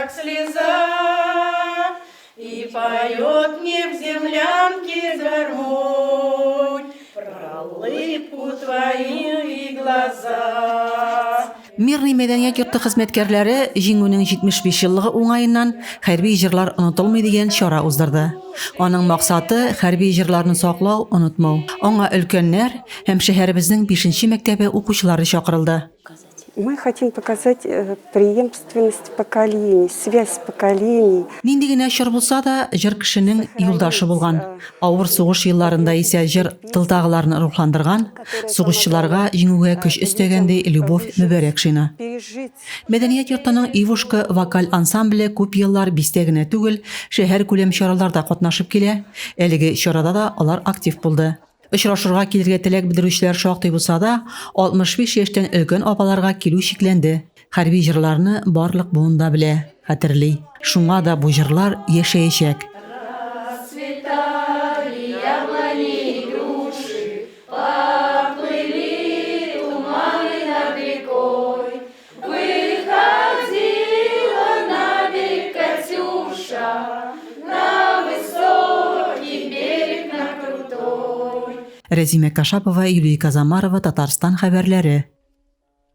как слеза, и поет мне в землянке гармонь про улыбку твою и глаза. Мирный мәдәният йорты хезмәткәрләре җиңүнең 75 еллыгы уңаеннан хәрби җырлар онытылмый дигән чара уздырды. Аның максаты хәрби җырларны саклау, онытмау. Аңа өлкәннәр һәм шәһәребезнең 5нче мәктәбе укучылары чакырылды. Мы хотим показать преемственность поколений, связь поколений. Нинди генә чор булса да, җыр кешенең юлдашы булган. Авыр сугыш елларында исә җыр тылдагыларны рухландырган, сугышчыларга җиңүгә көч өстәгәндәй Любовь Мөбәрәкшина. Мәдәният йортының Ивушка вокаль ансамбле күп еллар бистә генә түгел, шәһәр күләм чараларда катнашып килә. Әлеге чарада да алар актив булды. Очрашырга килергә теләк белдерүчеләр шактый булса да, 65 яшьтән өлкән апаларга килү шикләнде. Хәрби җырларны барлык буында белә, хәтерли. Шуңа да бу җырлар яшәячәк. Расцветали яблони и груши, поплыли туманы над рекой. Выходила на берег Катюша, на высокий берег, на крутой. Рәзимә Кашапова, Юлия Казамарова, Татарстан хәбәрләре.